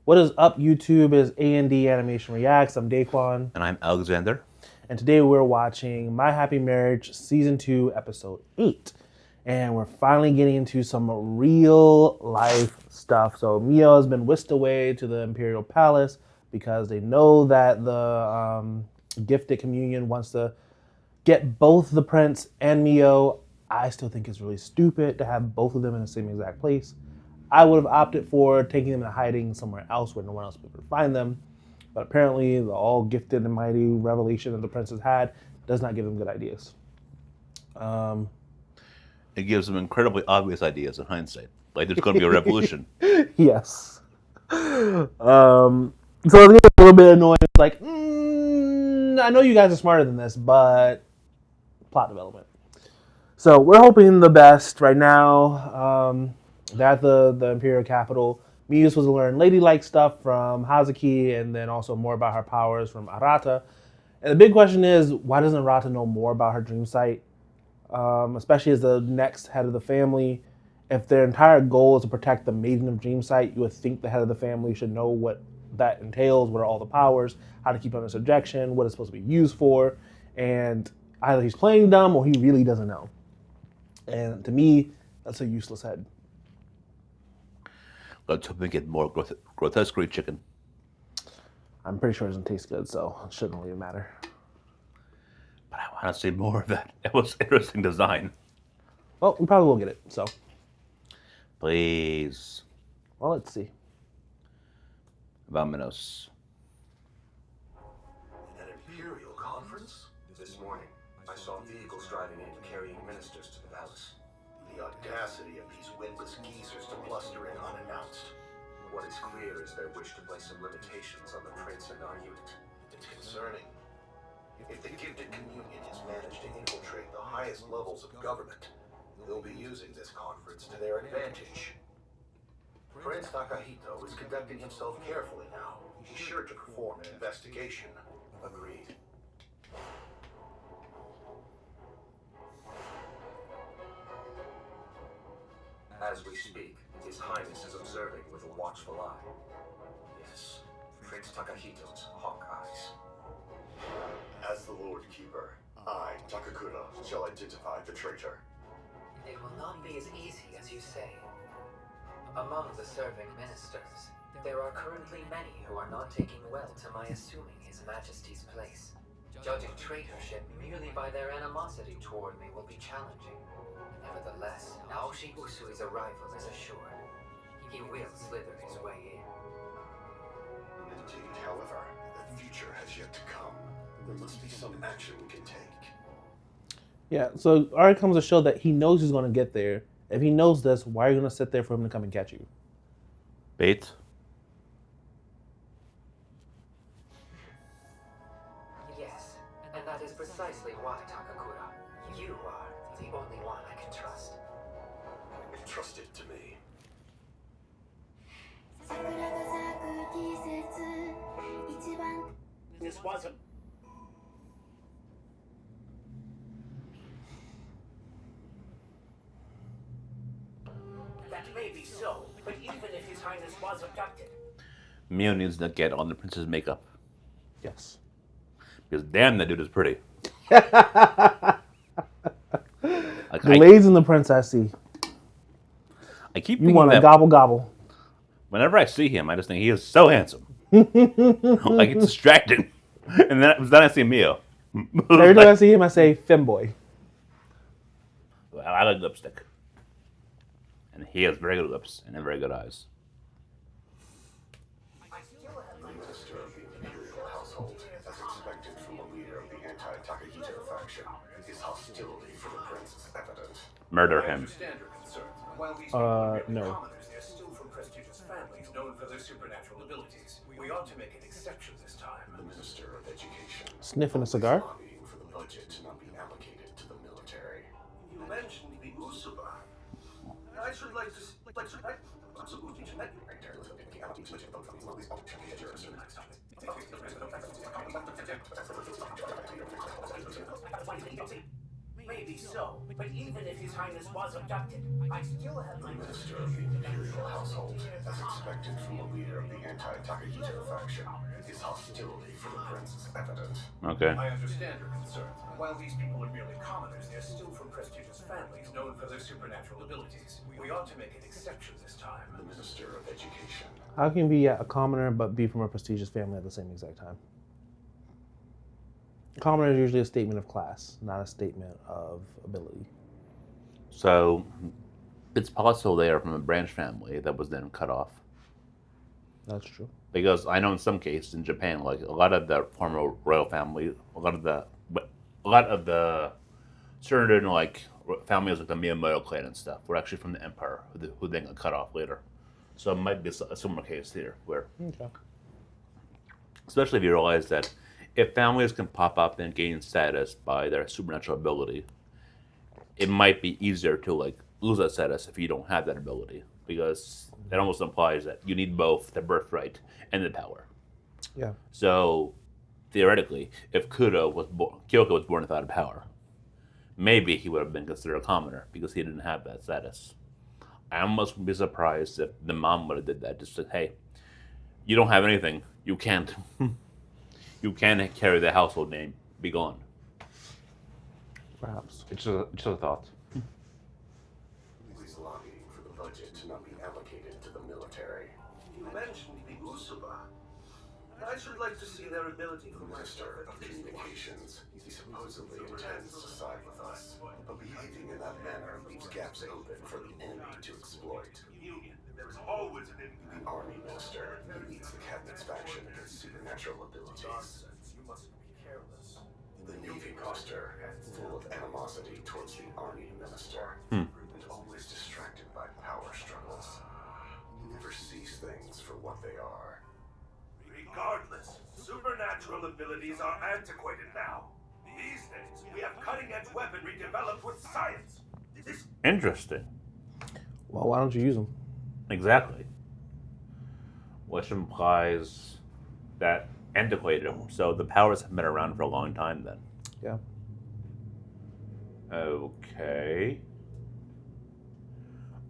What is up, YouTube? Is A&D Animation Reacts. I'm Daquan. And I'm Alexander. And today we're watching My Happy Marriage Season 2, Episode 8. And we're finally getting into some real life stuff. So Mio has been whisked away to the Imperial Palace because they know that the gifted communion wants to get both the prince and Mio. I still think it's really stupid to have both of them in the same exact place. I would have opted for taking them and hiding somewhere else where no one else would be able to find them. But apparently, the all gifted and mighty revelation that the prince has had does not give them good ideas. It gives them incredibly obvious ideas in hindsight. Like there's going to be a revolution. Yes. So it's getting a little bit annoying. It's like, I know you guys are smarter than this, but plot development. So we're hoping the best right now. They're at the Imperial capital. Miyu was supposed to learn ladylike stuff from Hazuki and then also more about her powers from Arata. And the big question is, why doesn't Arata know more about her dream site? Especially as the next head of the family. If their entire goal is to protect the Maiden of Dream Sight, you would think the head of the family should know what that entails, what are all the powers, how to keep it under subjection, what it's supposed to be used for. And either he's playing dumb or he really doesn't know. And to me, that's a useless head. Let's hope we get more grotesque chicken. I'm pretty sure it doesn't taste good, so it shouldn't really matter. But I want to see more of that. It was interesting design. Well, we probably will get it, so. Please. Well, let's see. Vámonos. An imperial conference? This morning, I saw vehicles driving in carrying ministers to the palace. The audacity of these witless geezers to bluster in unannounced. What is clear is their wish to place some limitations on the prince and our unit. It's concerning. If the gifted communion has managed to infiltrate the highest levels of government, they'll be using this conference to their advantage. Prince Takahito is conducting himself carefully now. He's sure to perform an investigation. Agreed. As we speak, His Highness is observing with a watchful eye. Yes, Prince Takahito's hawk eyes. As the Lord Keeper, I, Takakura, shall identify the traitor. It will not be as easy as you say. Among the serving ministers, there are currently many who are not taking well to my assuming His Majesty's place. Judging traitorship merely by their animosity toward me will be challenging. Nevertheless, Naoshi Usui's arrival is assured. He will slither his way in. Indeed, however, the future has yet to come. There must be some action we can take. Yeah, so it already comes to show that he knows he's going to get there. If he knows this, why are you going to sit there for him to come and catch you? Bait. Yes, and that is precisely why, Takakura, you are the only one I can trust. Entrust it to me. This wasn't. That may be so, but even if His Highness was abducted, Mio needs to get on the prince's makeup. Yes. Because damn, that dude is pretty. Glazing the princessy. I keep You thinking want to that gobble gobble. whenever I see him, I just think he is so handsome. Like it's distracting. And then I see Mio. Every time I see him, I say, femboy. I like lipstick. And he has very good lips and very good eyes. The minister of the imperial household, as expected from a leader of the anti-Takahito faction, his hostility for the prince is evident. Murder him. While these no. commoners, they're still from prestigious families known for their supernatural abilities. We ought to make an exception this time. The minister of education, Sniffing a cigar? lobbying for the budget to not be allocated to the military. You mentioned the Usuba. I should like to maybe so, But even if His Highness was abducted, I still have The my minister of the imperial household, as expected from the leader of the anti-Takahito faction, his hostility for the prince is evident. Okay. I understand your concerns. While these people are merely commoners, they are still from prestigious families known for their supernatural abilities. We ought to make an exception this time. The minister of education. How can you be a commoner but be from a prestigious family at the same exact time? Commoner is usually a statement of class, not a statement of ability. So it's possible they are from a branch family that was then cut off. That's true. Because I know in some cases in Japan, like a lot of the former royal family, a lot of the certain like families like the Miyamoto clan and stuff were actually from the emperor, who then got cut off later. So it might be a similar case here, where Okay. especially if you realize that if families can pop up and gain status by their supernatural ability, it might be easier to like lose that status if you don't have that ability, because that almost implies that you need both the birthright and the power. Yeah. So theoretically, if Kyoko was born without a power, maybe he would have been considered a commoner because he didn't have that status. I almost would be surprised if the mom would have did that. Just said, "Hey, you don't have anything. You can't. You can't carry the household name. Be gone." Perhaps. It's just a thought. He's lobbying for the budget to not be allocated to the military. You mentioned the Usuba. I should like to see their ability The for minister of communications. He supposedly intends to side with us, but behaving in that manner leaves gaps open for the enemy to exploit. Union. There is always an The army minister, he leads the cabinet's faction against supernatural abilities. nonsense. You mustn't be careless. The navy minister, full of animosity towards the army minister, Hmm. and always distracted by power struggles. He never sees things for what they are. Regardless, supernatural abilities are antiquated now. These days, we have cutting-edge weaponry developed with science. This Interesting. Well, why don't you use them? Exactly. Which implies that antiquated. So the powers have been around for a long time then. Yeah. Okay.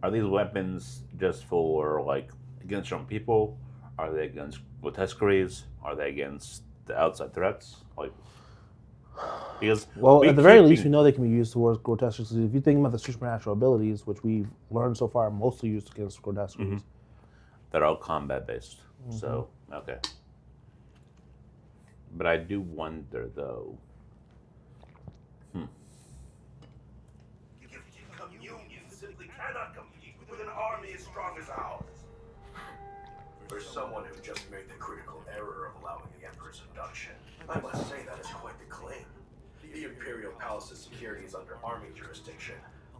Are these weapons just for like against your own people? Are they against grotesqueries? Are they against the outside threats? Like, because Well, we at the very keep least, we being- know they can be used towards grotesques. If you think about the supernatural abilities, which we've learned so far, are mostly used against grotesques. they're all combat based. So okay. But I do wonder though. gifted communion simply cannot compete with an army as strong as ours. For someone who just made the critical error of allowing the Emperor's abduction, I must say that is quite the claim. The Imperial Palace's security is under army jurisdiction.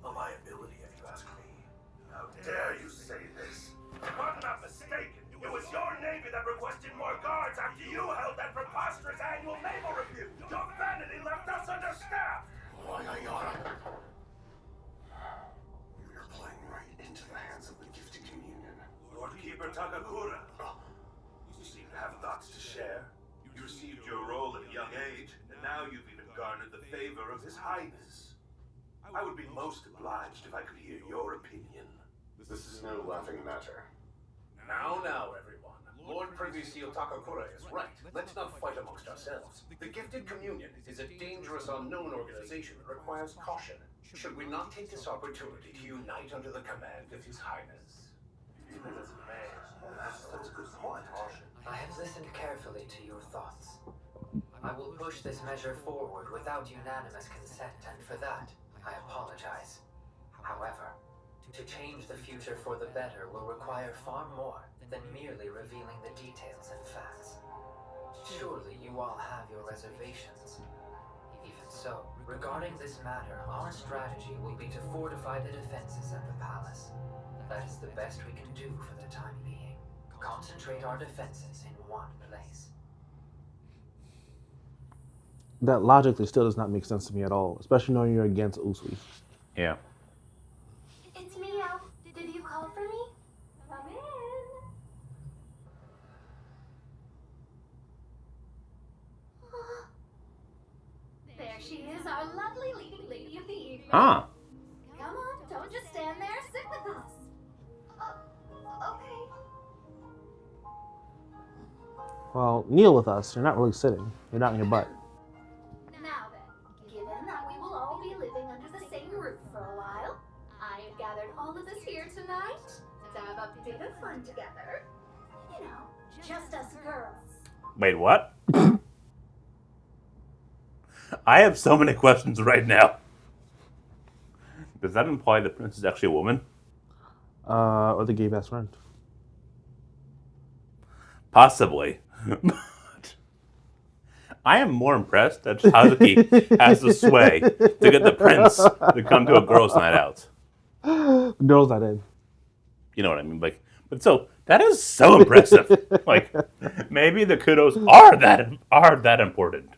A liability, if you ask me. How dare you say this? If I'm not mistaken, it was your navy that requested more guards after you held that preposterous annual naval review. Your vanity left us understaffed. We are playing right into the hands of the gifted communion. Lord Keeper Takakura, you seem to have thoughts to share. You received your role at a young age, and now you've even garnered the favor of His Highness. I would be most obliged if I could hear your opinion. This is no laughing matter. Now, everyone. Lord Privy Seal Takakura is right. Let's not fight amongst ourselves. The Gifted Communion is a dangerous, unknown organization that requires caution. Should we not take this opportunity to unite under the command of His Highness? That's a good point. I have listened carefully to your thoughts. I will push this measure forward without unanimous consent, and for that, I apologize. However, to change the future for the better will require far more than merely revealing the details and facts. Surely you all have your reservations. Even so, regarding this matter, our strategy will be to fortify the defenses at the palace. That is the best we can do for the time being. Concentrate our defenses in one place. That logically still does not make sense to me at all, especially knowing you're against Usui. Yeah. It's Mio. Did you call for me? Come in. There she is, our lovely leading lady of the evening. Ah. Well, kneel with us. You're not really sitting. You're not in your butt. Now then, given that we will all be living under the same roof for a while, I have gathered all of us here tonight to have a bit of fun together. You know, just us girls. Wait, what? I have so many questions right now. Does that imply the prince is actually a woman? Or the gay best friend. Possibly. But I am more impressed that Hazuki has the sway to get the prince to come to a girls' night out. Girls not in. You know what I mean? Like, but so that is so impressive. Like, maybe the kudos are that important.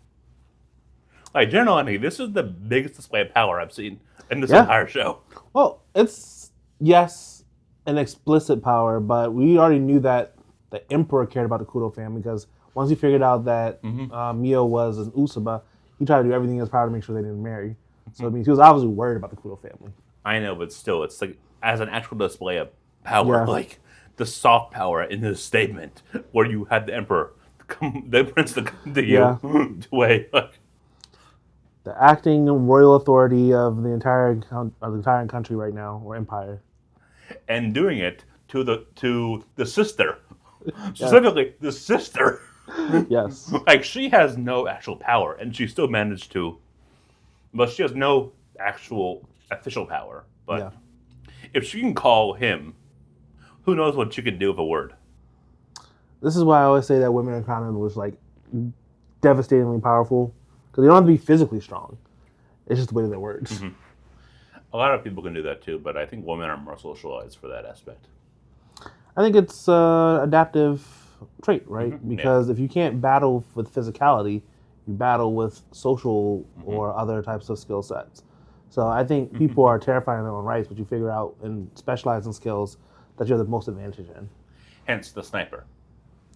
Like, generally, this is the biggest display of power I've seen in this entire show. Well, it's, yes, an explicit power, but we already knew that the Emperor cared about the Kudo family because once he figured out that Mio was an Usuba, he tried to do everything in his power to make sure they didn't marry. So, I mean, he was obviously worried about the Kudo family. I know, but still, it's like, as an actual display of power, like, the soft power in this statement, where you had the Emperor, the prince to come to you, to weigh, like, the acting royal authority of the entire country right now, or empire, and doing it to the sister, specifically the sister. Yes, Like, she has no actual power, and she still managed to. But she has no actual official power. But if she can call him, who knows what she can do with a word? This is why I always say that women in common was like devastatingly powerful. Because they don't have to be physically strong. It's just the way of their words. A lot of people can do that too, but I think women are more socialized for that aspect. I think it's adaptive trait, right? Because if you can't battle with physicality, you battle with social or other types of skill sets. So I think people are terrified in their own rights, but you figure out and specialize in skills that you're the most advantaged in. Hence the sniper.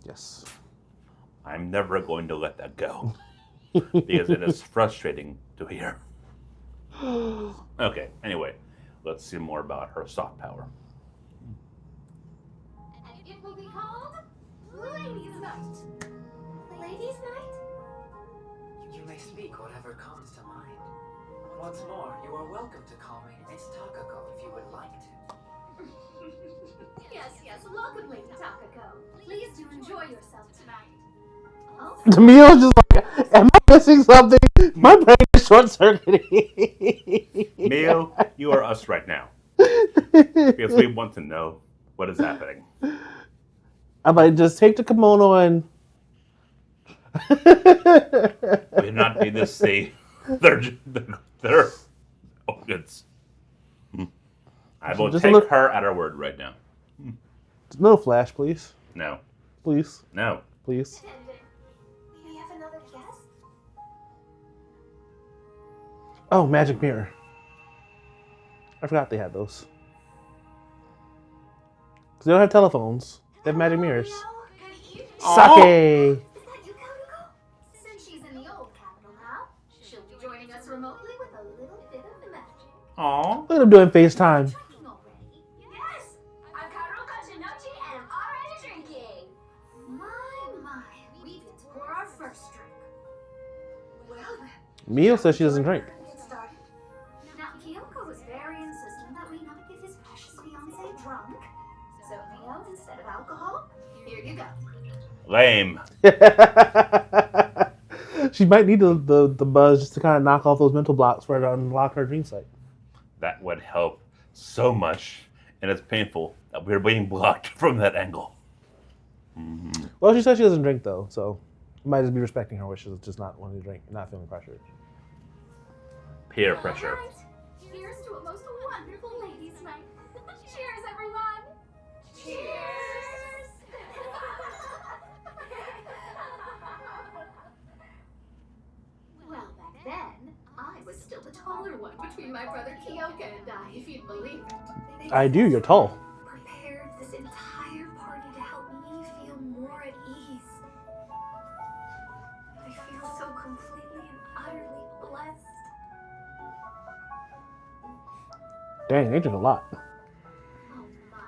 Yes. I'm never going to let that go. Because it is frustrating to hear. Okay, anyway, let's see more about her soft power. And it will be called Ladies' Night. Ladies' Night? You may speak whatever comes to mind. Once more, you are welcome to call me Miss Takako if you would like to. Yes, welcome, Lady Takako. Please do enjoy yourself tonight. Oh. Tamio's just like, am I missing something? My brain is short-circuiting. Mio, you are us right now. Because we want to know what is happening. I might just take the kimono and... We cannot be this sea. They're organs. I will Just take her at her word right now. No flash, please. No. Please. No. Please. We have another guest? Oh, magic mirror. I forgot they had those. Because they don't have telephones. They have magic mirrors. Good evening. Sake! Is that you, Karuko? Since she's in the old capital now, she'll be joining us remotely with a little bit of magic. Aww. Look at them doing FaceTime. Drinking already? Yes! I'm Karuka Jinochi and I'm already drinking! My, we get to pour our first drink. Well then. Mio says she doesn't drink. Get started. Now, Kyoko was very insistent that we not get his precious fiancé drunk. So, Mio, instead of alcohol, here you go. Lame. She might need the buzz just to kind of knock off those mental blocks for her to unlock her dream site. That would help so much. And it's painful that we're being blocked from that angle. Well, she said she doesn't drink, though, so you might just be respecting her wishes, just not wanting to drink, not feeling pressured. Peer pressure. All right. Here's to a most wonderful ladies' night. Cheers, everyone. Cheers. Well, back then, I was still the taller one between my brother Kyoka and I, if you'd believe it. I do, you're tall. Prepared this entire party to help me feel more at ease. I feel so completely and utterly blessed. Dang, they drink a lot. Oh my,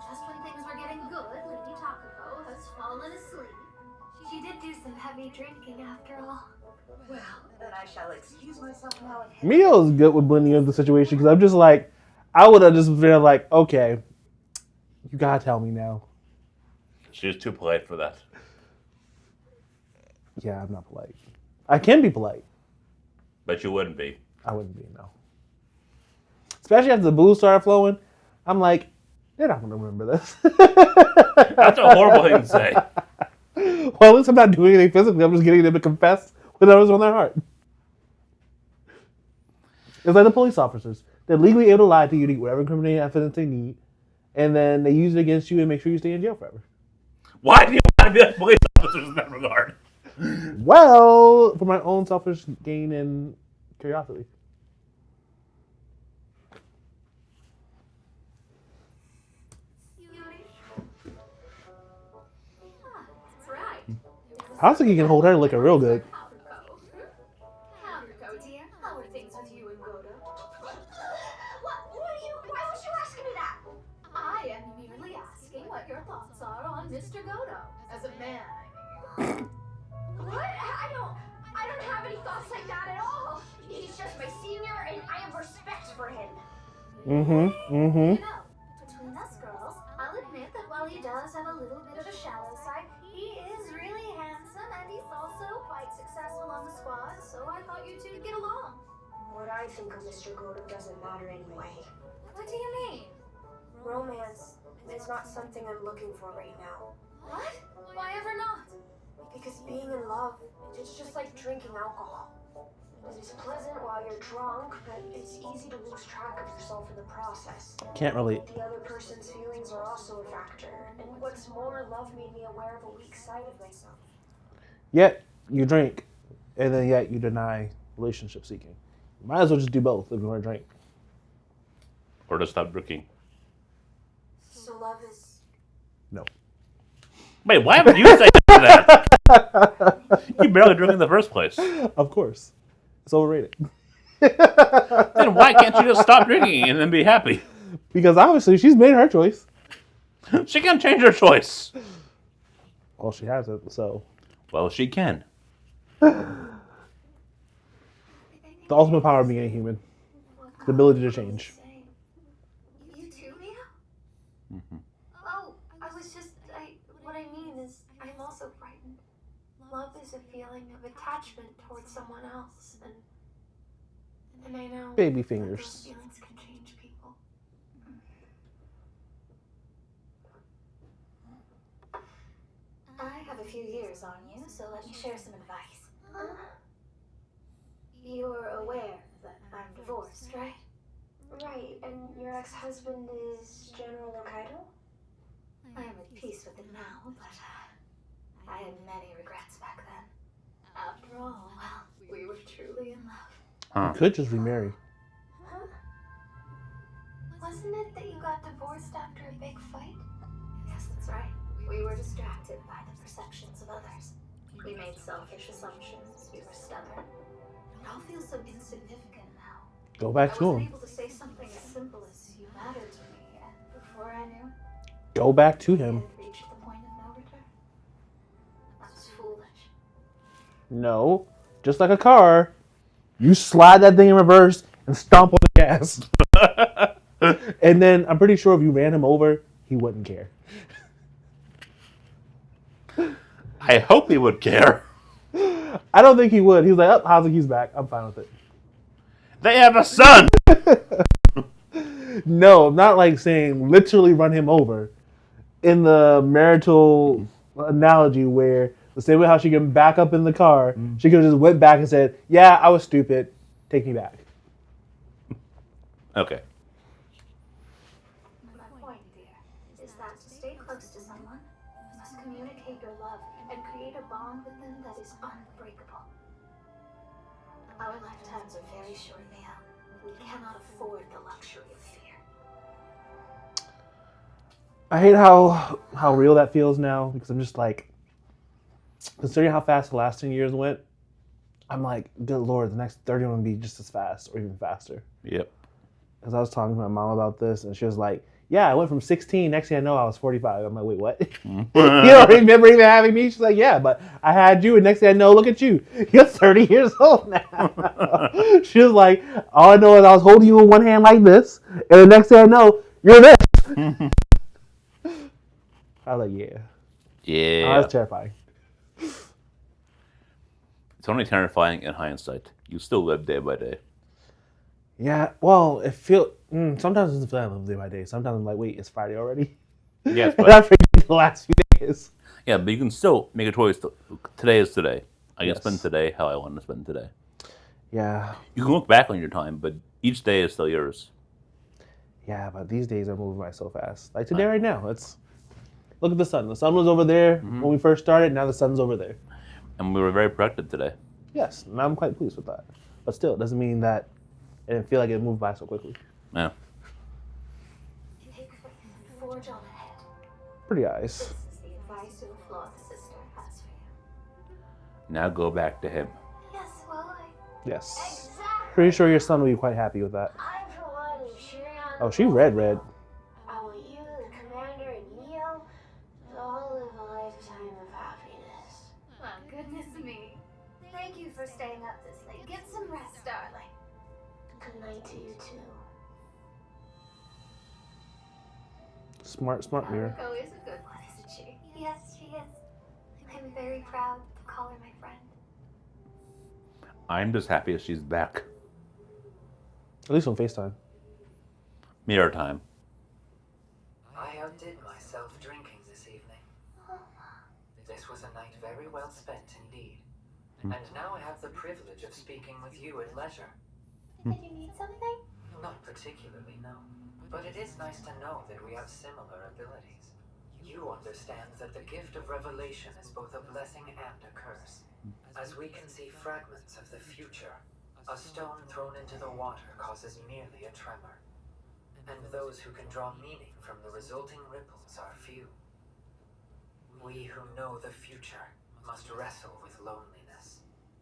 just when things were getting good, Lady Takako has fallen asleep. She did do some heavy drinking after all. Well, then I shall excuse myself now and head. Mio's good with blending into the situation because I'm just like, I would have just been like, okay, you gotta tell me now. She was too polite for that. Yeah, I'm not polite. I can be polite. But you wouldn't be. I wouldn't be, no. Especially after the booze started flowing, I'm like, they're not gonna remember this. That's a horrible thing to say. Well, at least I'm not doing anything physically. I'm just getting them to confess whatever's on their heart. It's like the police officers. They're legally able to lie to you to get whatever incriminating evidence they need, and then they use it against you and make sure you stay in jail forever. Why do you want to be like police officers in that regard? Well, for my own selfish gain and curiosity. That's right. I was thinking he can hold her liquor real good. Haruko, dear, how are things with you and Godo? Why would you ask me that? I am merely asking what your thoughts are on Mr. Godo. As a man, I mean. What? I don't have any thoughts like that at all. He's just my senior and I have respect for him. You know, between us girls, I'll admit that while he does have a little bit of a shallow side, he is really handsome and he's also quite successful on the squad, so I thought you two would get along. What I think of Mr. Godo doesn't matter anyway. What do you mean? Romance is not something I'm looking for right now. What? Why ever not? Because being in love, it's just like drinking alcohol. It is pleasant while you're drunk, but it's easy to lose track of yourself in the process. Can't relate. The other person's feelings are also a factor. And what's more, love made me aware of a weak side of myself. Yet, you drink, and then yet you deny relationship seeking. You might as well just do both if you want to drink. Or to stop drinking. So love is... No. Wait, why would you say that? You barely drink in the first place. Of course. It's overrated. Then why can't you just stop drinking and then be happy? Because obviously she's made her choice. She can change her choice. Well, she hasn't, so. Well, she can. The ultimate power of being a human. The ability to change. You too, Mia? Mm-hmm. Oh, what I mean is, I'm also frightened. Love is a feeling of attachment towards someone else, and I know Baby that fingers. those feelings can change people. I have a few years on you, so let me share some advice. You're aware that I'm divorced, right? Right, and your ex-husband is General Hokkaido? I am at peace with it now, but I had many regrets back then. After all, well, we were truly in love. You could just remarry. Huh? Wasn't it that you got divorced after a big fight? Yes, that's right. We were distracted by the perceptions of others. We made selfish assumptions. We were stubborn. It all feels so insignificant now. Go back I to wasn't him. able to say something as simple as "you matter to me," and before I knew, Go back to we him. had reached the point of no return. That was foolish. No. Just like a car, you slide that thing in reverse and stomp on the gas. And then I'm pretty sure if you ran him over, he wouldn't care. I hope he would care. I don't think he would. He's like, oh, Hazuki's back. I'm fine with it. They have a son! No, not like saying literally run him over. In the marital analogy where the same way how she can back up in the car, she could have just went back and said, yeah, I was stupid. Take me back. Okay. My point, dear, is that to stay close to someone, you must communicate your love and create a bond with them that is unbreakable. Our lifetimes are very short, Mia. We cannot afford the luxury of fear. I hate how real that feels now because I'm just like, considering how fast the last 10 years went, I'm like, good Lord, the next 30 will be just as fast or even faster. Yep. Because I was talking to my mom about this and she was like, yeah, I went from 16. Next thing I know, I was 45. I'm like, wait, what? You don't remember even having me? She's like, yeah, but I had you, and next thing I know, look at you. You're 30 years old now. She was like, all I know is I was holding you in one hand like this, and the next thing I know, you're this. I was like, yeah. Yeah. Oh, that's terrifying. It's only terrifying in hindsight. You still live day by day. Yeah, well, it feels. Sometimes it doesn't feel like I live day by day. Sometimes I'm like, wait, it's Friday already? Yes, And but I forget the last few days. yeah, but you can still make a choice. Today is today. I can Yes. spend today how I want to spend today. Yeah. You can look back on your time, but each day is still yours. Yeah, but these days are moving by so fast. Like today, right now, it's look at the sun. The sun was over there when we first started. Now the sun's over there. And we were very productive today. Yes, and I'm quite pleased with that. But still, it doesn't mean that it didn't feel like it moved by so quickly. Yeah. Take faith and forge on ahead. Pretty eyes. This is the advice of a flawed sister has for you. Now go back to him. Yes, well, Yes. Exactly. Pretty sure your son will be quite happy with that. I, for one, am cheering on. Oh, she read. I want you, the commander, and Neo to all live a lifetime of happiness. Oh, goodness me. Thank you for staying up this late. Get some rest, darling. Good night to you, too. Smart mirror. Mariko is a good one, isn't she? Yes, she is. I'm very proud to call her my friend. I'm just happy she's back. At least on FaceTime. Mirror time. I outdid myself drinking this evening. This was a night very well spent indeed. And now I have the privilege of speaking with you at leisure. Did you need something? Not particularly, no. But it is nice to know that we have similar abilities. You understand that the gift of revelation is both a blessing and a curse. As we can see fragments of the future, a stone thrown into the water causes merely a tremor. And those who can draw meaning from the resulting ripples are few. We who know the future must wrestle with loneliness.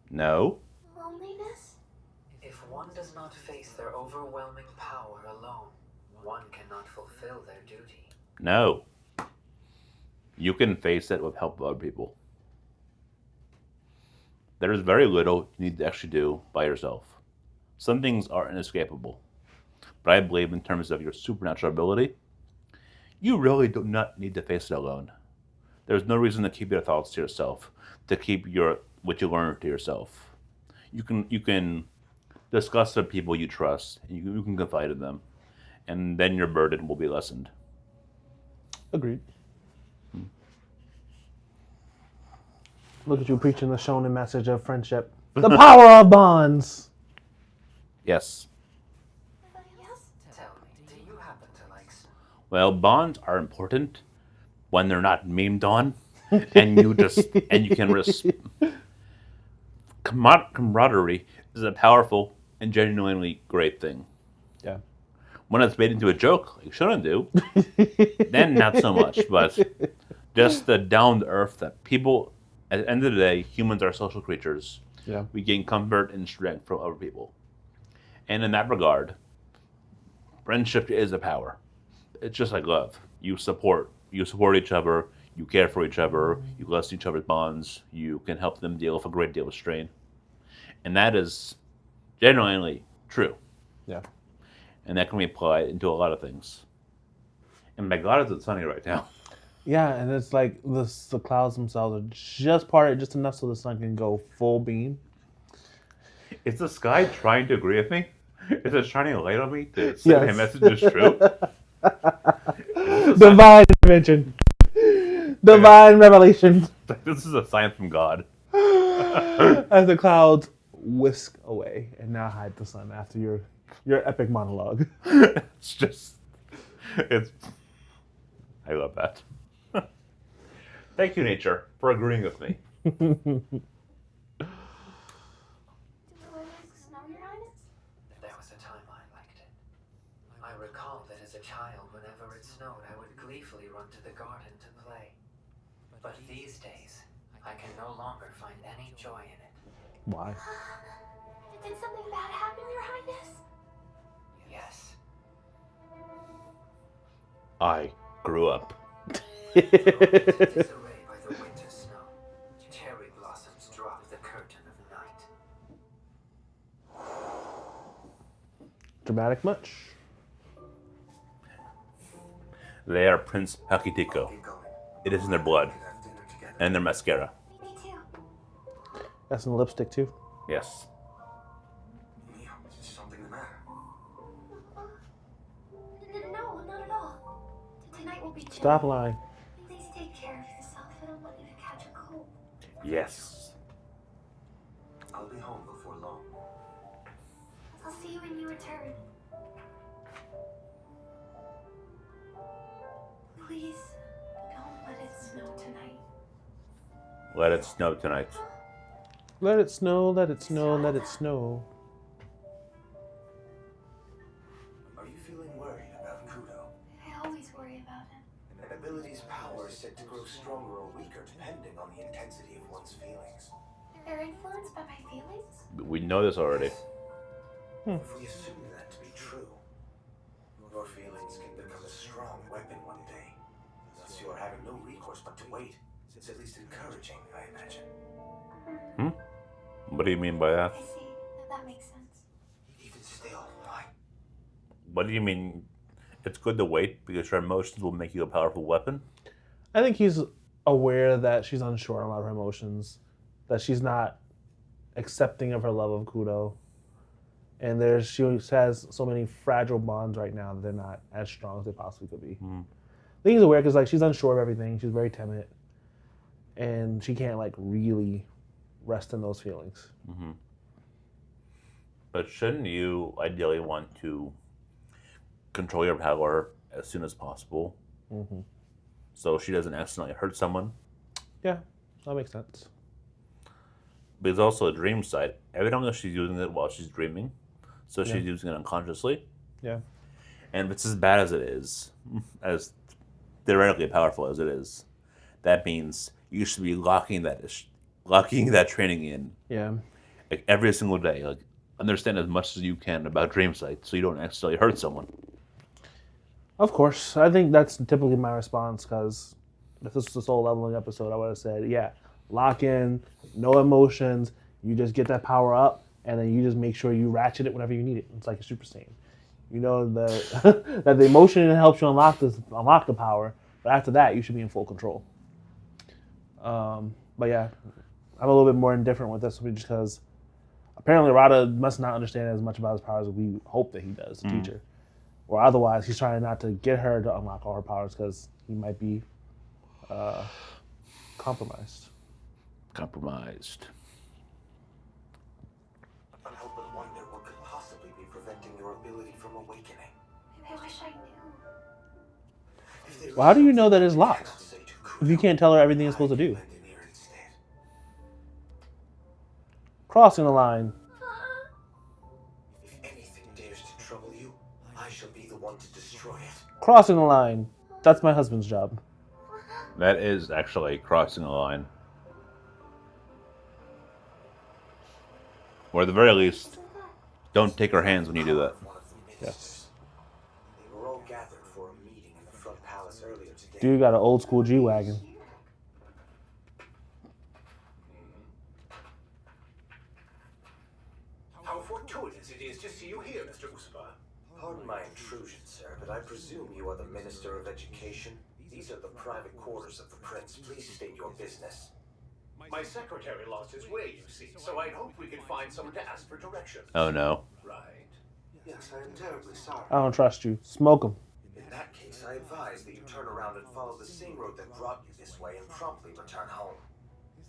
No. Loneliness? If one does not face their overwhelming power alone, one cannot fulfill their duty. No. You can face it with help of other people. There is very little you need to actually do by yourself. Some things are inescapable. But I believe in terms of your supernatural ability, you really do not need to face it alone. There's no reason to keep your thoughts to yourself, to keep what you learn to yourself. You can discuss with people you trust, and you can confide in them, and then your burden will be lessened. Agreed. Look at you preaching the shonen message of friendship. The power of bonds. Yes. Yes? Tell me, do you happen to like snow? Well, bonds are important when they're not memed on, and you can camaraderie is a powerful and genuinely great thing. Yeah. When it's made into a joke, like shouldn't do, then not so much. But just the down to earth that people, at the end of the day, humans are social creatures. Yeah. We gain comfort and strength from other people. And in that regard, friendship is a power. It's just like love. You support each other, you care for each other, you bless each other's bonds, you can help them deal with a great deal of strain. And that is genuinely true. Yeah. And that can be applied into a lot of things. And my God, is it sunny right now? Yeah, and it's like the clouds themselves are just parted just enough so the sun can go full beam. Is the sky trying to agree with me? Is it shining a light on me to say my Yes. message is true? Divine intervention. Divine revelation. This is a sign from God. As the clouds whisk away and now hide the sun after your epic monologue. I love that. Thank you, nature, for agreeing with me. Do the winds snow, Your Highness? There was a time I liked it. I recall that as a child, whenever it snowed, I would gleefully run to the garden to play. But these days, I can no longer find any joy in it. Why? Did something bad happen, Your Highness? Yes. I grew up. Disarray by the winter snow. Cherry blossoms drop the curtain of night. Dramatic much? They are Prince Hakitiko. Keep going. It is in their blood We can have dinner together. and their mascara. Me too. Got some lipstick too. Yes. Mia, is something the matter? No, not at all. Tonight will be chill. Stop lying. Please take care of yourself. I don't want you to catch a cold. Yes. I'll be home before long. I'll see you when you return. Please, don't let it snow tonight. Let it snow tonight. Let it snow, let it snow, let it snow. Are you feeling worried about Kudo? I always worry about him. An ability's power is said to grow stronger or weaker depending on the intensity of one's feelings. They're influenced by my feelings? We know this already. If we assume that to be true, your feelings can become a strong weapon one day. Thus you are having no recourse but to wait. It's at least encouraging, I imagine. What do you mean by that? I see. That makes sense. Even still, What do you mean? It's good to wait because your emotions will make you a powerful weapon? I think he's aware that she's unsure on a lot of her emotions, that she's not accepting of her love of Kudo, and she has so many fragile bonds right now that they're not as strong as they possibly could be. I think he's aware because like she's unsure of everything. She's very timid, and she can't like really rest in those feelings. But shouldn't you ideally want to control your power as soon as possible so she doesn't accidentally hurt someone? Yeah, that makes sense. But it's also a dream site. Every time that she's using it while she's dreaming, so she's using it unconsciously. Yeah. And if it's as bad as it is, as theoretically powerful as it is, that means you should be locking that training in Yeah. like every single day. Like understand as much as you can about dream sites so you don't accidentally hurt someone. Of course. I think that's typically my response because if this was a soul leveling episode, I would have said, yeah, lock in, no emotions. You just get that power up, and then you just make sure you ratchet it whenever you need it. It's like a Super Saiyan. You know that the emotion helps you unlock the power, but after that, you should be in full control. But yeah, I'm a little bit more indifferent with this one just because apparently Rada must not understand as much about his powers as we hope that he does, the teacher. Or otherwise, he's trying not to get her to unlock all her powers because he might be compromised. Compromised. I can't help but wonder what could possibly be preventing your ability from awakening. I wish I knew. If there Well, how is do you know that something it's you locked? cannot say to If you Kudo, can't tell her everything it's supposed to I do. can lend an ear instead. Crossing the line. If anything dares to trouble you, I shall be the one to destroy it. Crossing the line. That's my husband's job. That is actually crossing a line. Or at the very least, don't take her hands when you do that. One of the ministers. They were all gathered for a meeting in the front palace earlier today. Dude got an old school G-Wagon. How fortuitous it is to see you here, Mr. Usuba. Pardon my intrusion, sir, but I presume you are the Minister of Education? These are the private quarters of the prince. Please state your business. My secretary lost his way, you see, so I'd hoped we could find someone to ask for directions. Oh no. Right. Yes, I am terribly sorry. I don't trust you. Smoke him. In that case, I advise that you turn around and follow the same road that brought you this way and promptly return home.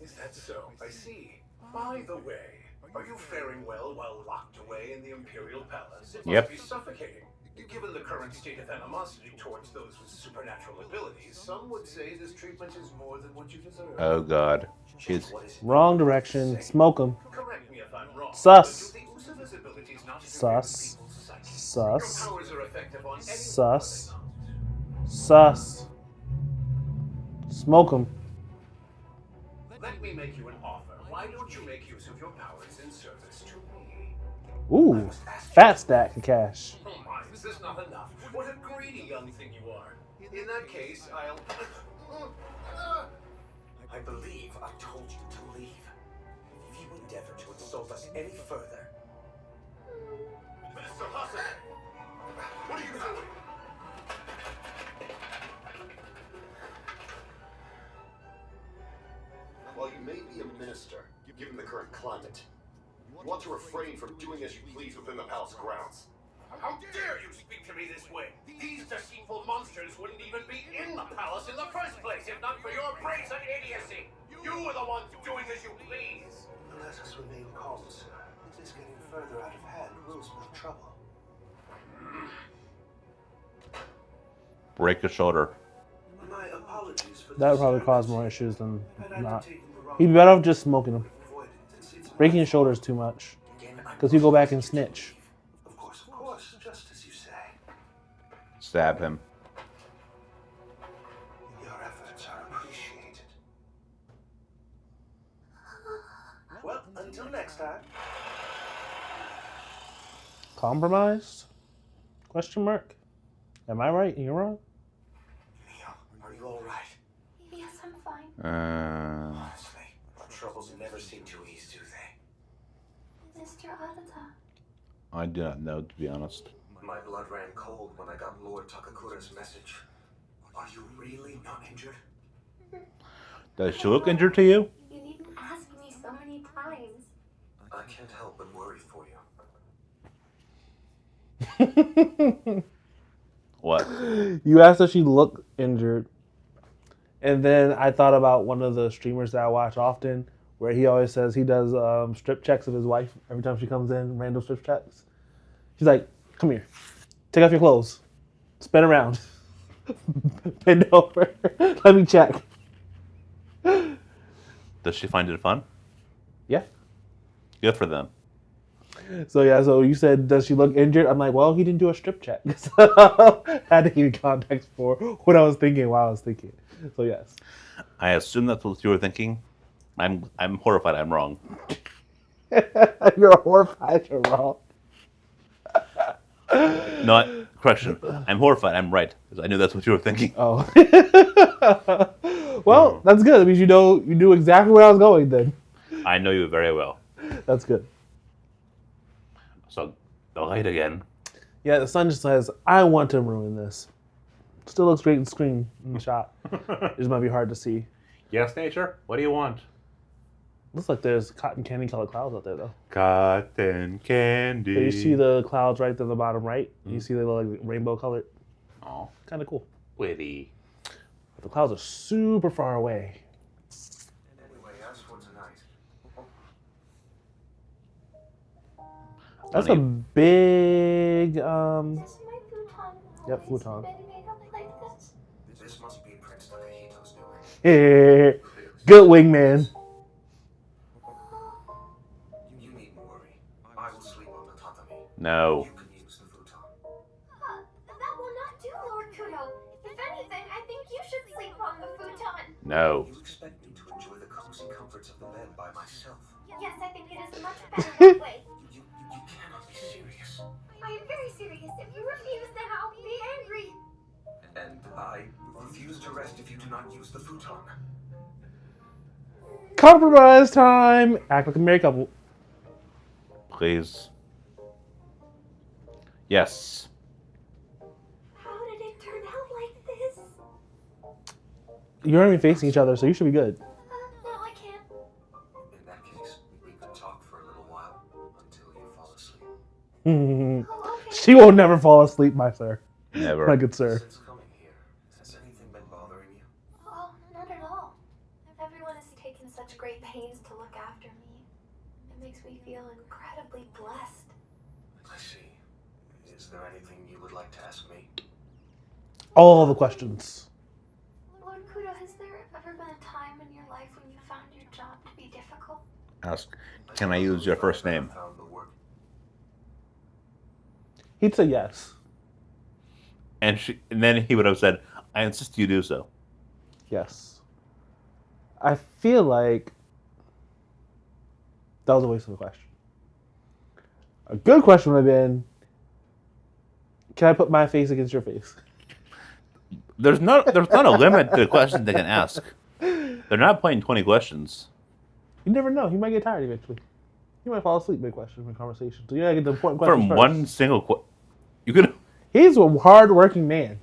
Is that so? I see. By the way, are you faring well while locked away in the Imperial Palace? It must Yep. be suffocating. Given the current state of animosity towards those with supernatural abilities, some would say this treatment is more than what you deserve. Oh god. She's What is it? Wrong direction. Smoke him. Correct me if I'm wrong. Sus. But do the Usuba's abilities not interfere Sus. with people's psyche? Sus. Your powers are effective on anyone. Sus. Sus. Smoke him. Let me make you an offer. Why don't you make use of your powers in service to me? Ooh. Fat stack of cash. Oh my, is this not enough? What a greedy young thing you are. In that case, I'll... I believe I told you to leave. If you endeavor to insult us any further... Minister Hassan! What are you doing? While you may be a minister, given the current climate, you want to refrain from doing as you please within the palace grounds. How dare you speak to me this way? These deceitful monsters wouldn't even be in the palace in the first place if not for your brazen idiocy. You were the ones doing as you please. Let us remain calm, sir. This getting further out of hand will spell trouble. Break a shoulder. My apologies for That would this probably cause disturbance. more issues than Had I not. taken the wrong He'd be better off just smoking them. avoid it, since it's Breaking my his shoulder is too much. Again, I Because you go back and must leave. snitch. Of course, just as you say. Stab him. Your efforts are appreciated. Well, until next time. Compromised? Question mark. Am I right and you're wrong? Mia, are you all right? Yes, I'm fine. Honestly, our troubles never seem to ease, do they? Mr. Adata. I do not know, to be honest. My blood ran cold when I got Lord Takakura's message. Are you really not injured? Does she look injured to you? You needn't ask me so many times. I can't help but worry for you. What? You asked if she looked injured. And then I thought about one of the streamers that I watch often, where he always says he does strip checks of his wife every time she comes in, random strip checks. He's like, come here, take off your clothes, spin around, bend over, let me check. Does she find it fun? Yeah. Good for them. So yeah, so you said, does she look injured? I'm like, well, he didn't do a strip check. So I had to give you context for what I was thinking while I was thinking. So yes. I assume that's what you were thinking. I'm horrified I'm wrong. You're horrified, you're wrong. No, correction. I'm horrified I'm right. Because I knew that's what you were thinking. Oh. Well, that's good. That means you knew exactly where I was going then. I know you very well. That's good. So, the light again. Yeah, the sun just says, I want to ruin this. Still looks great in screen in the shot. It just might be hard to see. Yes, nature? What do you want? Looks like there's cotton candy colored clouds out there though. Cotton candy. So you see the clouds right at the bottom right? You see they look like rainbow colored? Oh, Kind of cool. witty. The clouds are super far away. Anyway, as for tonight, That's a big, Is this my futon? Yep, Always futon. been made up like this? this must be Prince Takahito's doing. good wingman. You needn't worry. I will sleep on the tatami. No. You can use the futon. That will not do, Lord Kudo. If anything, I think you should sleep on the futon. No. You expect me to enjoy the cozy comforts of the bed by myself? Yes, I think it is much better that way. You cannot be serious. I am very serious. If you refuse, then I'll be angry. And I refuse to rest if you do not use the futon. Compromise time. Act like a married couple. Please. Yes. How did it turn out like this? You're gonna be facing each other, so you should be good. No, I can't. In that case, we could talk for a little while until you fall asleep. Oh, okay. She will never fall asleep, my sir. Never. My good sir. Since coming here, has anything been bothering you? Oh, not at all. Everyone has taken such great pains to look after me. It makes me feel incredibly blessed. I see. Is there anything you would like to ask me? All the questions. Lord Kudo, has there ever been a time in your life when you found your job to be difficult? Ask, can I use your first name? Found the work. He'd say yes. And then he would have said, I insist you do so. Yes. I feel like that was a waste of a question. A good question would have been, can I put my face against your face? There's not a limit to the questions they can ask. They're not playing 20 questions. You never know. He might get tired eventually. He might fall asleep mid-question, mid-conversation. So you gotta get the important questions From first. one single question. You could. He's a hard-working man.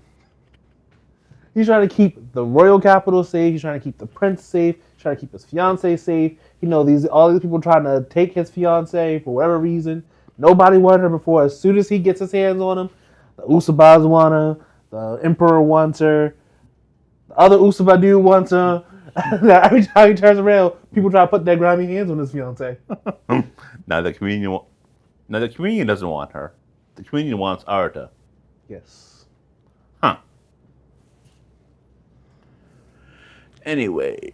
He's trying to keep the royal capital safe. He's trying to keep the prince safe. He's trying to keep his fiance safe. You know, all these people trying to take his fiance for whatever reason. Nobody wanted her before. As soon as he gets his hands on him, the Usabas want her. The emperor wants her. The other Usaba dude wants her. Every time he turns around, people try to put their grimy hands on his fiance. Now the communion doesn't want her. The communion wants Arta. Yes. Huh. Anyway,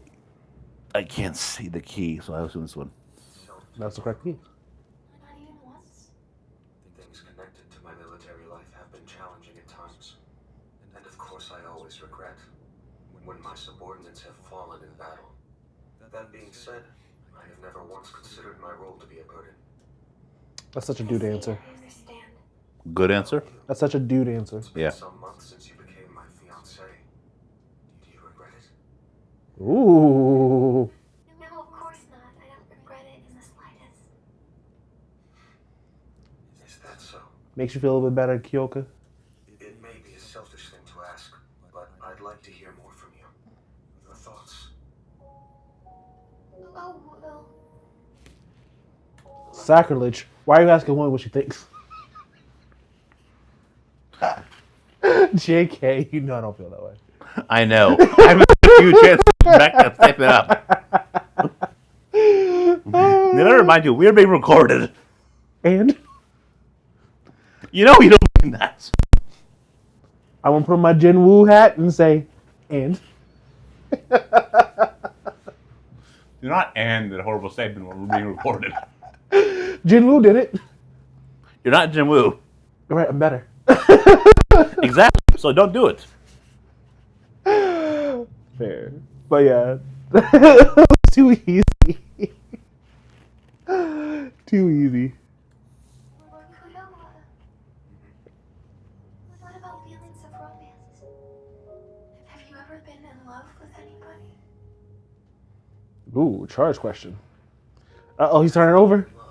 I can't see the key, so I assume this one. That's the correct key. Not even once. Things connected to my military life have been challenging at times. And of course I always regret when my subordinates have fallen in battle. That being said, I have never once considered my role to be a burden. That's such a dude answer. I understand. Good answer? That's such a dude answer. It's been Yeah. some months since you became my fiancée. Do you regret it? Ooh. No, of course not. I don't regret it in the slightest. Is that so? Makes you feel a little bit better, Kyoka? It may be a selfish thing to ask, but I'd like to hear more from you. Your thoughts. Oh, well. Sacrilege. Why are you asking one what she thinks? JK, you know I don't feel that way. I know. I've had a few chances back to type it up. Let me remind you, we're being recorded. And You know you don't mean that. I want to put on my Jin Woo hat and say, and. Do not end that horrible statement when we're being recorded. Jin Woo did it. You're not Jim Woo. All right, I'm better. Exactly. So don't do it. Fair. But yeah. Too easy. Too easy. Lord Kudo, what about feelings of romance? Have you ever been in love with anybody? Ooh, charge question. Uh-oh, he's turning over. Love.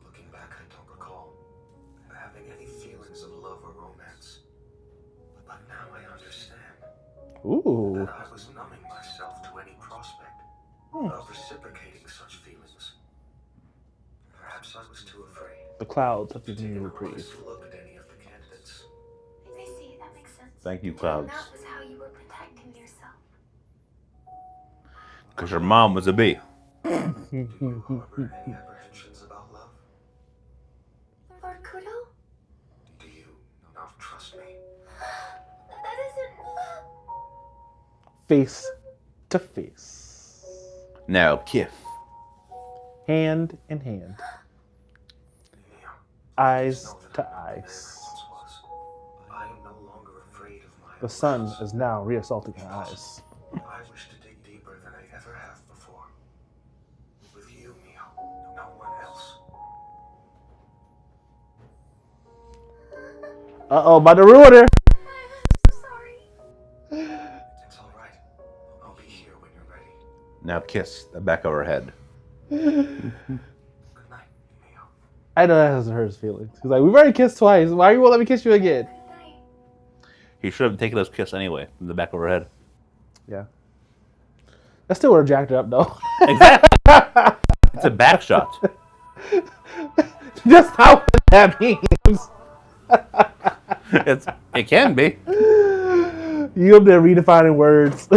Looking back, I don't recall having any feelings of love or romance. But now I understand Ooh. that I was numbing myself to any prospect of reciprocating such feelings. Perhaps I was too afraid The clouds have to given take you an reprieve. honest look at any of the candidates. I see, that makes sense. Thank you, And clouds. that was how you were protecting yourself. Because your mom was a bee. Do you harbor any apprehensions about love? Lord Kudo? Do you not trust me? That isn't... Face to face. Now, Kif. Hand in hand. Mia, Eyes know that to I'm not the man I eyes. once was. I am no longer afraid of my The sun emotions. is now reassaulting her eyes. I wish to dig deeper than I ever have before. With you, Mio. No one else. Uh-oh, about to ruin her. I'm so sorry. It's all right. I'll be here when you're ready. Now kiss the back of her head. Good night, Mio. I know that doesn't hurt his feelings. He's like, we've already kissed twice. Why you won't let me kiss you again? Good night. He should have taken those kiss anyway, from the back of her head. Yeah. That still would have jacked her up, though. Exactly. It's a back shot. Just how what that means. It can be. You up there redefining words.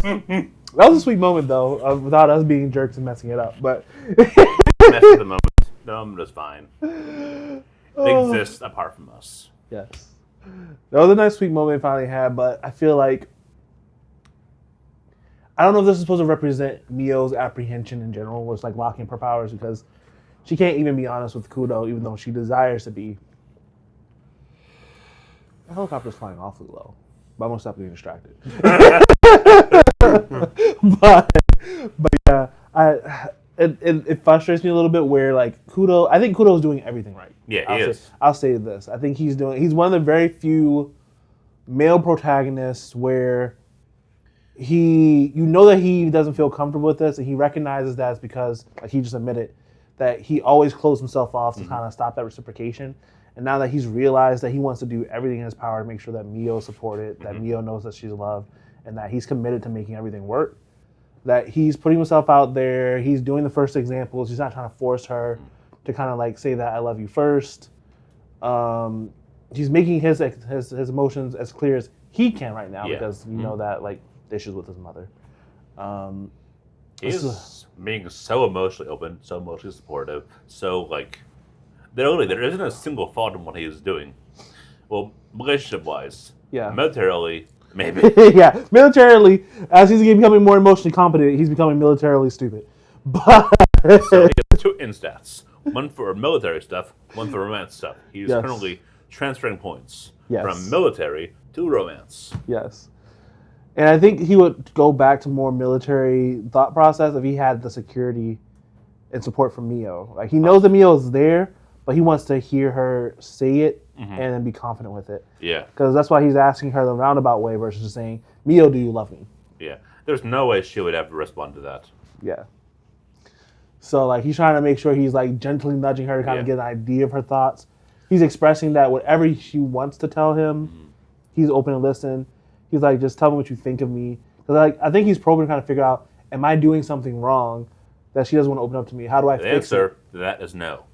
That was a sweet moment, though, without us being jerks and messing it up. But Mess with the moment. The moment is fine. They exist apart from us. yes, that was a nice, sweet moment we finally had. But I feel like I don't know if this is supposed to represent Mio's apprehension in general, was like locking up her powers, because she can't even be honest with Kudo, even though she desires to be. The helicopter's flying awfully low, but I'm gonna stop getting distracted. but yeah, it frustrates me a little bit where like Kudo, I think Kudo's doing everything right. Yeah, he is. I'll say this. I think he's one of the very few male protagonist where you know that he doesn't feel comfortable with this, and he recognizes that it's because, like he just admitted, that he always closed himself off to kind of stop that reciprocation. And now that he's realized that he wants to do everything in his power to make sure that Mio is supported, that Mio knows that she's loved, and that he's committed to making everything work, that he's putting himself out there, he's doing the first examples, he's not trying to force her to kind of like say that I love you first. He's making his emotions as clear as he can right now because you know that like issues with his mother. He's being so emotionally open, so emotionally supportive, so like there isn't a single fault in what he is doing. Well, relationship wise, militarily, maybe. Yeah, militarily, as he's becoming more emotionally competent, he's becoming militarily stupid. But so he has two instats: one for military stuff, one for romance stuff. He's currently transferring points from military to romance. Yes. And I think he would go back to more military thought process if he had the security and support from Mio. Like he knows that Mio is there, but he wants to hear her say it and then be confident with it. Yeah. Because that's why he's asking her the roundabout way versus just saying, Mio, do you love me? Yeah. There's no way she would ever respond to that. Yeah. So like he's trying to make sure he's like gently nudging her to kind of get an idea of her thoughts. He's expressing that whatever she wants to tell him, he's open to listen. He's like, just tell me what you think of me. Because like, I think he's probing to kind of figure out, am I doing something wrong that she doesn't want to open up to me? How do I fix it? The answer to that is no.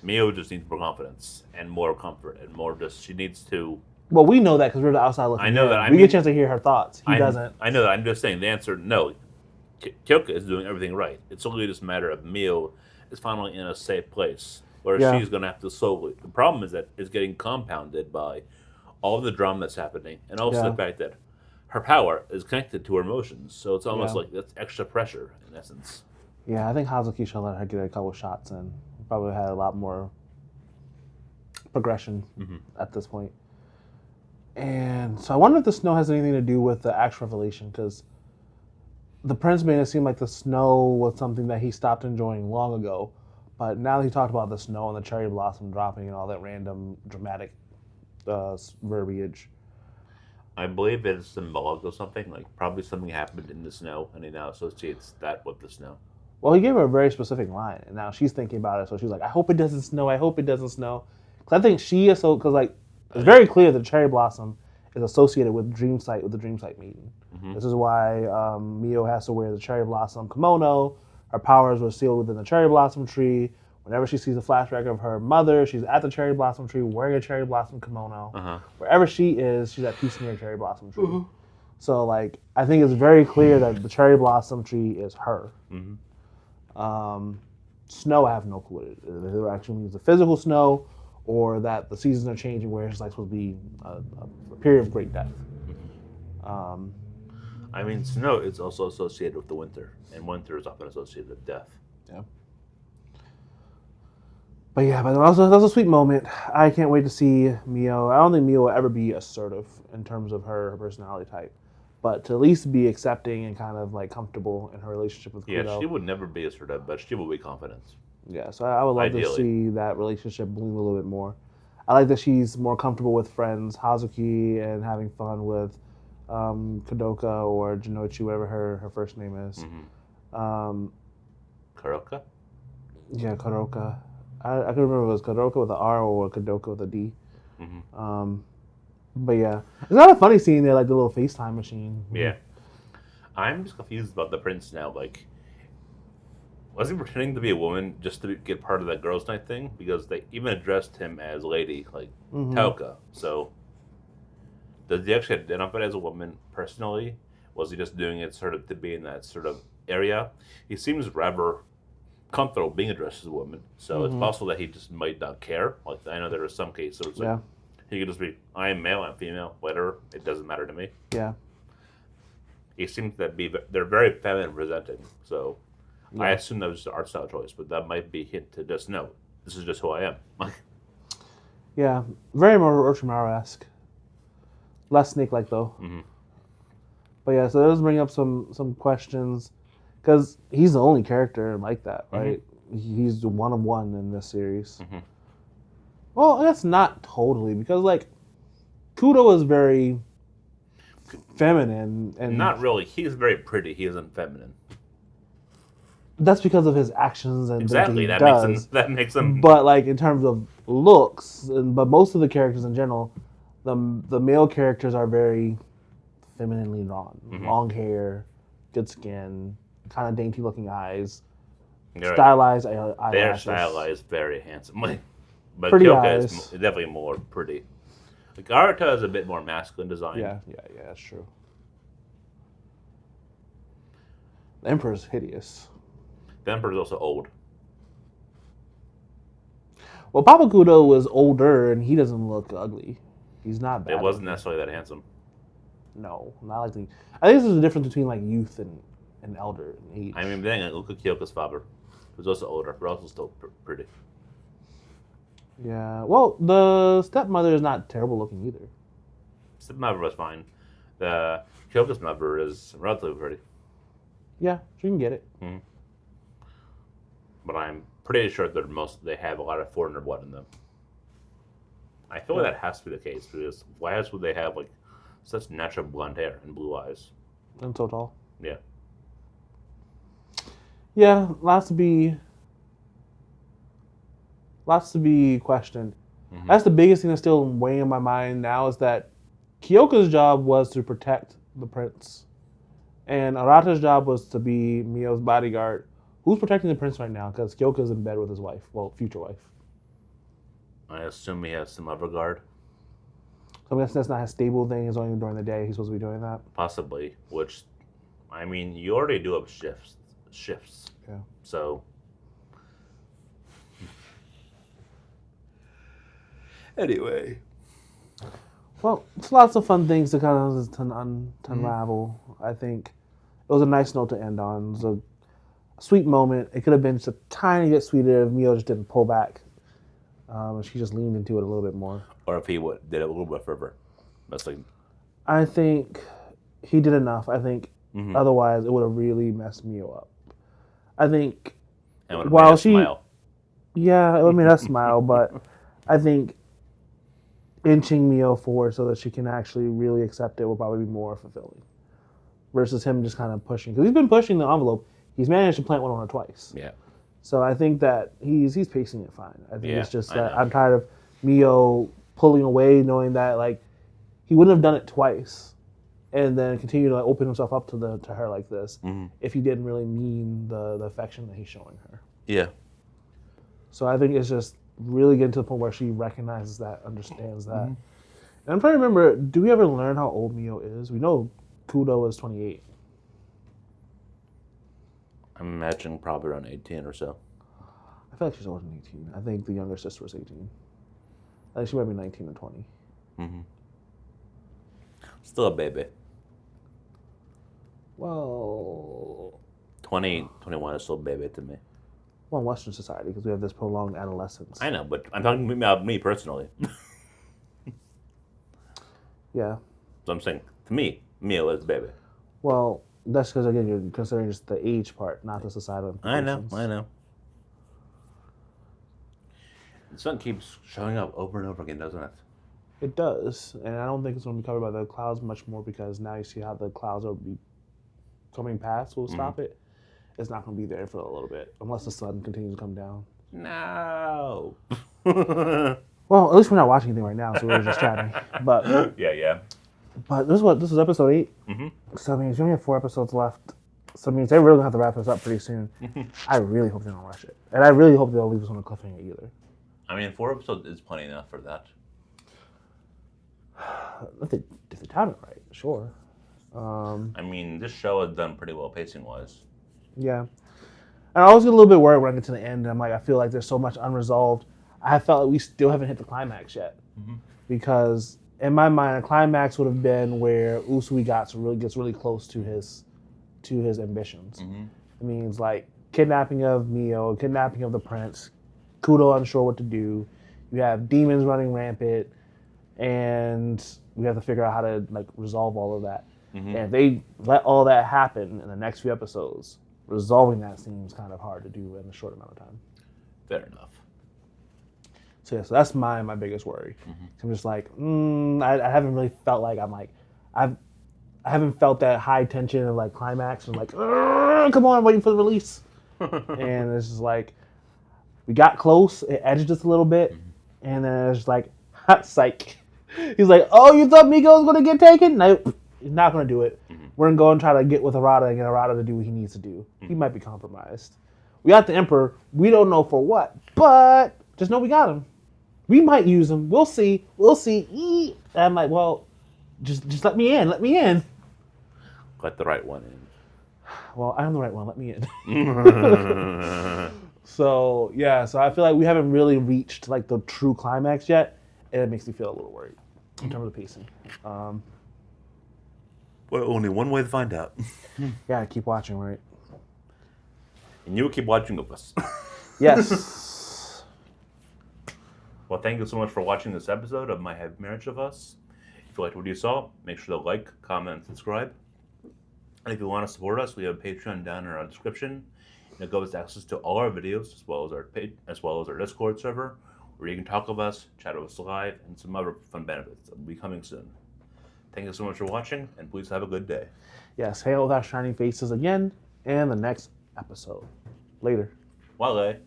Mio just needs more confidence and more comfort and more she needs to... Well, we know that because we're the outside looking in. I know that. We get a chance to hear her thoughts. He doesn't. I know that. I'm just saying the answer, no. Kyoka is doing everything right. It's only just a matter of Mio is finally in a safe place where she's going to have to slowly... The problem is that it's getting compounded by all the drama that's happening, and also the fact that her power is connected to her emotions. So it's almost like that's extra pressure, in essence. Yeah, I think Hazuki should let her get a couple shots in. Probably had a lot more progression at this point. And so I wonder if the snow has anything to do with the actual revelation, because the prince made it seem like the snow was something that he stopped enjoying long ago. But now that he talked about the snow and the cherry blossom dropping and all that random dramatic verbiage. I believe it's symbolic or something, like probably something happened in the snow, and he now associates that with the snow. Well, he gave her a very specific line, and now she's thinking about it, so she's like, I hope it doesn't snow, I hope it doesn't snow. Because I think she is so, because like, it's very clear that cherry blossom is associated with the dream site maiden. This is why Mio has to wear the cherry blossom kimono. Her powers were sealed within the cherry blossom tree. Whenever she sees a flashback of her mother, she's at the cherry blossom tree wearing a cherry blossom kimono. Wherever she is, she's at peace near a cherry blossom tree. So, like, I think it's very clear that the cherry blossom tree is her. Snow, I have no clue what it actually means the physical snow, or that the seasons are changing where it's like supposed to be a period of great death. I mean, snow is also associated with the winter, and winter is often associated with death. Yeah. But yeah, but that was a sweet moment. I can't wait to see Mio. I don't think Mio will ever be assertive in terms of her personality type, but to at least be accepting and kind of like comfortable in her relationship with Kudo. Yeah, she would never be assertive, but she will be confident. Yeah, so I would love to see that relationship bloom a little bit more. I like that she's more comfortable with friends, Hazuki, and having fun with Kadoka or Jinoichi, whatever her first name is. Karoka? Yeah, Karoka. I can remember if it was Kadoka with an R or Kadoka with a D. But yeah, it's not a funny scene there, like the little FaceTime machine. Yeah. I'm just confused about the prince now. Like, was he pretending to be a woman just to get part of that girls' night thing? Because they even addressed him as lady, like Taoka. So, does he actually identify as a woman personally? Was he just doing it sort of to be in that sort of area? He seems rather comfortable being addressed as a woman, so it's possible that he just might not care. Like, I know there are some cases where it's like, he could just be, I am male, I'm female, whatever, it doesn't matter to me. Yeah. He seems to be, they're very feminine presenting, so I assume that was just an art style choice, but that might be a hint to just, no, this is just who I am. Yeah, very more Orochimaru-esque. Less snake-like, though. But yeah, so that does bring up some questions. Because he's the only character like that, right? He's the one of one in this series. Well, that's not totally, because like Kudo is very feminine, and Not really. He's very pretty. He isn't feminine. that's because of his actions and Exactly. things he That does. makes him. That makes him. But like in terms of looks, but most of the characters in general, the male characters are very femininely drawn. Mhm. Long hair, good skin, kind of dainty looking eyes, You're right. stylized They're eyelashes. stylized very handsomely. But Pretty Kyoka is eyes. definitely more pretty. Like Arata is a bit more masculine design. Yeah, that's true. The Emperor's hideous. The Emperor's also old. Well, Papa Kudo was older, and he doesn't look ugly. He's not bad. It wasn't looking. necessarily that handsome. No, not like the. I think there's a difference between like youth and elder in age. I mean, then look at Kyoka's father, who's also older, but also still pretty. Yeah. Well, the stepmother is not terrible looking either. Stepmother was fine. The Kyoka's mother is relatively pretty. Yeah, she can get it. Mm-hmm. But I'm pretty sure they have a lot of foreigner blood in them. I feel like that has to be the case because why else would they have like such natural blonde hair and blue eyes? And so tall. Yeah. Yeah, lots to be questioned. Mm-hmm. That's the biggest thing that's still weighing in my mind now is that Kyoka's job was to protect the prince, and Arata's job was to be Mio's bodyguard. Who's protecting the prince right now? Because Kyoka's in bed with his wife, well, future wife. I assume he has some other guard. So I guess that's not his stable thing. It's only during the day he's supposed to be doing that. Possibly, which, I mean, you already do have shifts. Yeah. So. Anyway. Well, it's lots of fun things to kind of to unravel. I think it was a nice note to end on. It was a sweet moment. It could have been just a tiny bit sweeter if Mio just didn't pull back. She just leaned into it a little bit more. Or if he did it a little bit further. That's like. I think he did enough. I think otherwise it would have really messed Mio up. I think And while she, smile. yeah, it would have made us smile, but I think inching Mio forward so that she can actually really accept it will probably be more fulfilling. Versus him just kind of pushing. Because he's been pushing the envelope. He's managed to plant one on her twice. Yeah. So I think that he's pacing it fine. I think it's just I that know. I'm tired of Mio pulling away, knowing that like he wouldn't have done it twice, and then continue to like, open himself up to her like this if he didn't really mean the affection that he's showing her. Yeah. So I think it's just really getting to the point where she recognizes that, understands that. And I'm trying to remember, do we ever learn how old Mio is? We know Kudo is 28. I'm imagining probably around 18 or so. I feel like she's older than 18. I think the younger sister was 18. I think she might be 19 or 20. Mm-hmm. Still a baby. Well, 20, 21 is still a baby to me. well, in Western society, because we have this prolonged adolescence. I know, but I'm talking about me personally. Yeah. So I'm saying, to me, Mio is a baby. Well, that's because, again, you're considering just the age part, not the societal implications. I know. The sun keeps showing up over and over again, doesn't it? It does, and I don't think it's going to be covered by the clouds much more because now you see how the clouds are coming past will stop it. It's not going to be there for a little bit unless the sun continues to come down. No. Well, at least we're not watching anything right now, so we're just chatting. But Yeah. But this is episode 8. Mm-hmm. So I mean, we only have 4 episodes left. So I mean, they really gonna have to wrap this up pretty soon. I really hope they don't rush it, and I really hope they don't leave us on a cliffhanger either. I mean, 4 episodes is plenty enough for that. If they time it right, sure. I mean, this show has done pretty well pacing-wise. Yeah. And I always get a little bit worried when I get to the end, and I'm like, I feel like there's so much unresolved. I have felt like we still haven't hit the climax yet, because in my mind, a climax would have been where Usui gets really close to his ambitions. It means like kidnapping of Mio, kidnapping of the prince, Kudo unsure what to do. You have demons running rampant, and we have to figure out how to like resolve all of that. And if they let all that happen in the next few episodes, resolving that seems kind of hard to do in a short amount of time. Fair enough. So yeah, so that's my biggest worry. I'm just like, I haven't really felt like I haven't felt that high tension of like climax and like, come on, I'm waiting for the release. And it's just like, we got close, it edged us a little bit, and then it's just like, hot psych. He's like, oh, you thought Miko was going to get taken? Nope, he's not going to do it. We're going to go and try to get with Arata and get Arata to do what he needs to do. He might be compromised. We got the Emperor. We don't know for what, but just know we got him. We might use him. We'll see. We'll see. And I'm like, well, just let me in. Let me in. Let the right one in. Well, I'm the right one. Let me in. So yeah, so I feel like we haven't really reached like the true climax yet, and it makes me feel a little worried in terms of pacing. Well, only one way to find out. Yeah, keep watching, right? And you will keep watching with us. Yes. Well, thank you so much for watching this episode of My Heavy Marriage of Us. If you liked what you saw, make sure to like, comment, and subscribe. And if you want to support us, we have a Patreon down in our description. And it gives access to all our videos as well as our Discord server, where you can talk with us, chat with us live, and some other fun benefits that will be coming soon. Thank you so much for watching, and please have a good day. Yes, hang out with our shining faces again in the next episode. Later. Wale.